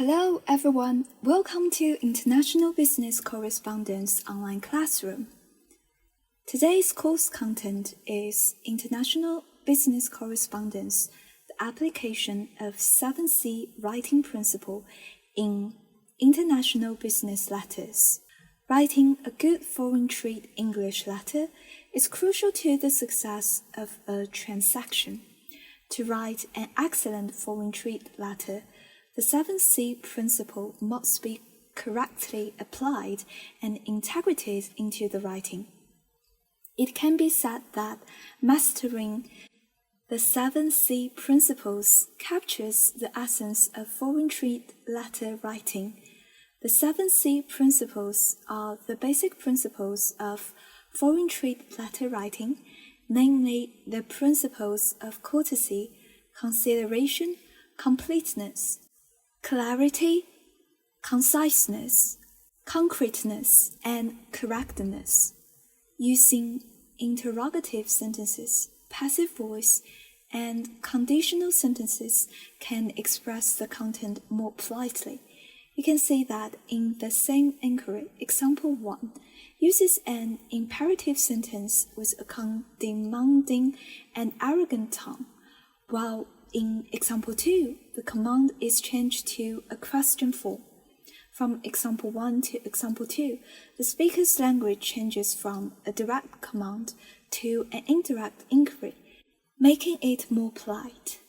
Hello everyone, welcome to International Business Correspondence Online Classroom. Today's course content is International Business Correspondence, the application of 7C writing principle in international business letters. Writing a good foreign trade English letter is crucial to the success of a transaction. To write an excellent foreign trade letter, the 7C principle must be correctly applied and integrated into the writing. It can be said that mastering the 7C principles captures the essence of foreign trade letter writing. The 7C principles are the basic principles of foreign trade letter writing, namely the principles of courtesy, consideration, completeness, clarity, conciseness, concreteness, and correctness. Using interrogative sentences, passive voice, and conditional sentences can express the content more politely. You can see that in the same inquiry, example 1 uses an imperative sentence with a demanding and arrogant tone, while in example 2, the command is changed to a question form. From example 1 to example 2, the speaker's language changes from a direct command to an indirect inquiry, making it more polite.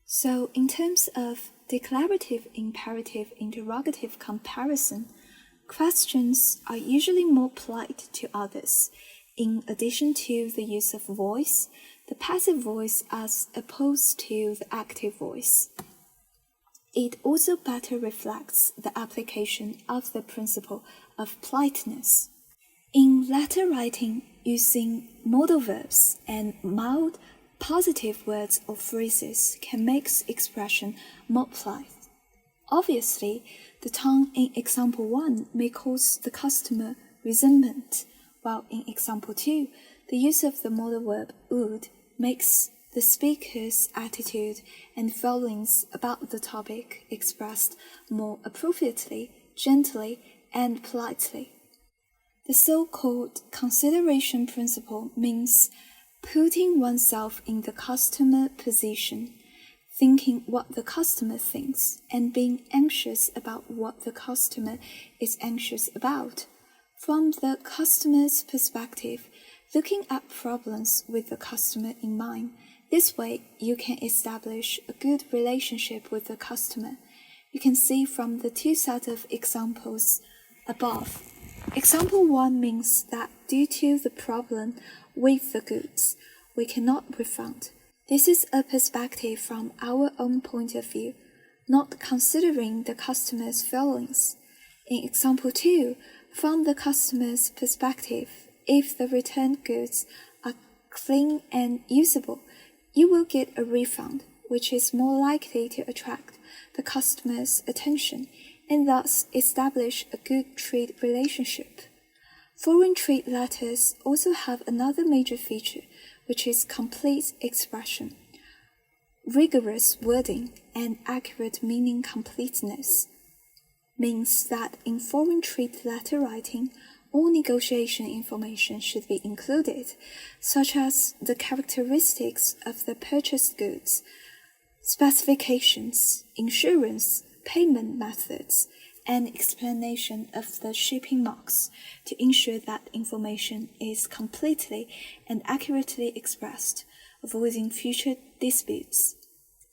So, in terms of declarative imperative interrogative comparison, questions are usually more polite to others, in addition to the use of voice, the passive voice as opposed to the active voice. It also better reflects the application of the principle of politeness. In letter writing, using modal verbs and mild positive words or phrases can make expression more polite. Obviously, the tone in example 1 may cause the customer resentment, while in example 2, the use of the modal verb would makes the speaker's attitude and feelings about the topic expressed more appropriately, gently, and politely. The so-called consideration principle means putting oneself in the customer position, thinking what the customer thinks, and being anxious about what the customer is anxious about. From the customer's perspective, looking at problems with the customer in mind. This way, you can establish a good relationship with the customer. You can see from the two sets of examples above. Example 1 means that due to the problem with the goods, we cannot refund. This is a perspective from our own point of view, not considering the customer's feelings. In example 2, from the customer's perspective, if the returned goods are clean and usable, you will get a refund, which is more likely to attract the customer's attention and thus establish a good trade relationship. Foreign trade letters also have another major feature, which is complete expression, rigorous wording, and accurate meaning completeness. Means that in foreign trade letter writing, all negotiation information should be included, such as the characteristics of the purchased goods, specifications, insurance, payment methods, and explanation of the shipping marks to ensure that information is completely and accurately expressed, avoiding future disputes.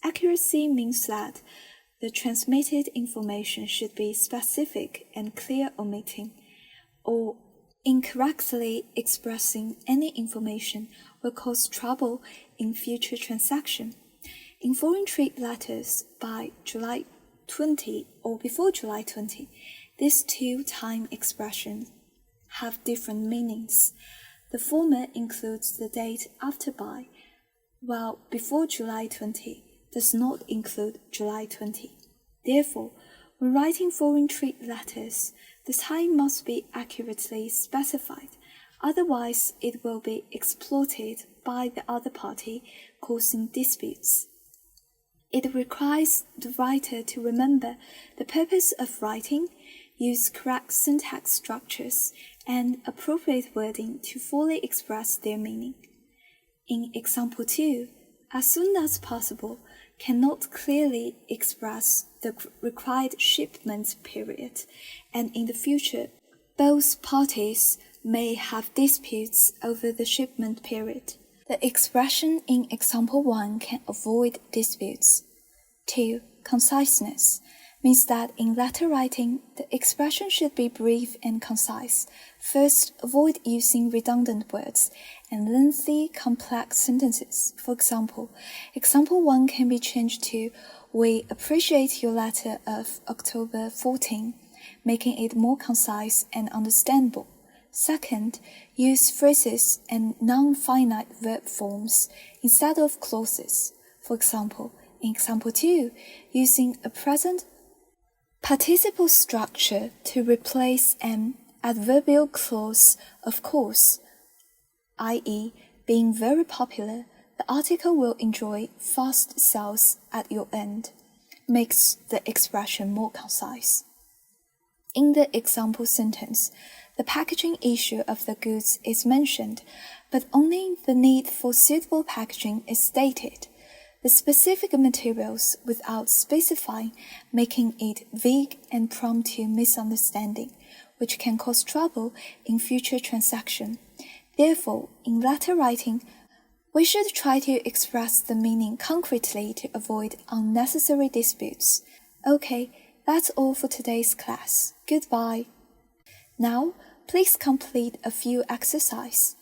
Accuracy means that the transmitted information should be specific and clear, omitting or incorrectly expressing any information will cause trouble in future transaction. In foreign trade letters by July 20 or before July 20, these two time expressions have different meanings. The former includes the date after by, while before July 20 does not include July 20. Therefore, when writing foreign trade letters, the time must be accurately specified, otherwise it will be exploited by the other party, causing disputes. It requires the writer to remember the purpose of writing, use correct syntax structures, and appropriate wording to fully express their meaning. In example 2, as soon as possible cannot clearly express the required shipment period, and in the future, both parties may have disputes over the shipment period. The expression in example 1 can avoid disputes. 2. Conciseness means that in letter writing, the expression should be brief and concise. First, avoid using redundant words and lengthy, complex sentences. For example, example 1 can be changed to, "We appreciate your letter of October 14, making it more concise and understandable. Second, use phrases and non-finite verb forms instead of clauses. For example, in example 2, using a present participle structure to replace an adverbial clause of course, i.e., being very popular, the article will enjoy fast sales at your end, makes the expression more concise. In the example sentence, the packaging issue of the goods is mentioned, but only the need for suitable packaging is stated. The specific materials without specifying, making it vague and prone to misunderstanding, which can cause trouble in future transaction. Therefore, in letter writing, we should try to express the meaning concretely to avoid unnecessary disputes. Okay, that's all for today's class. Goodbye. Now, please complete a few exercises.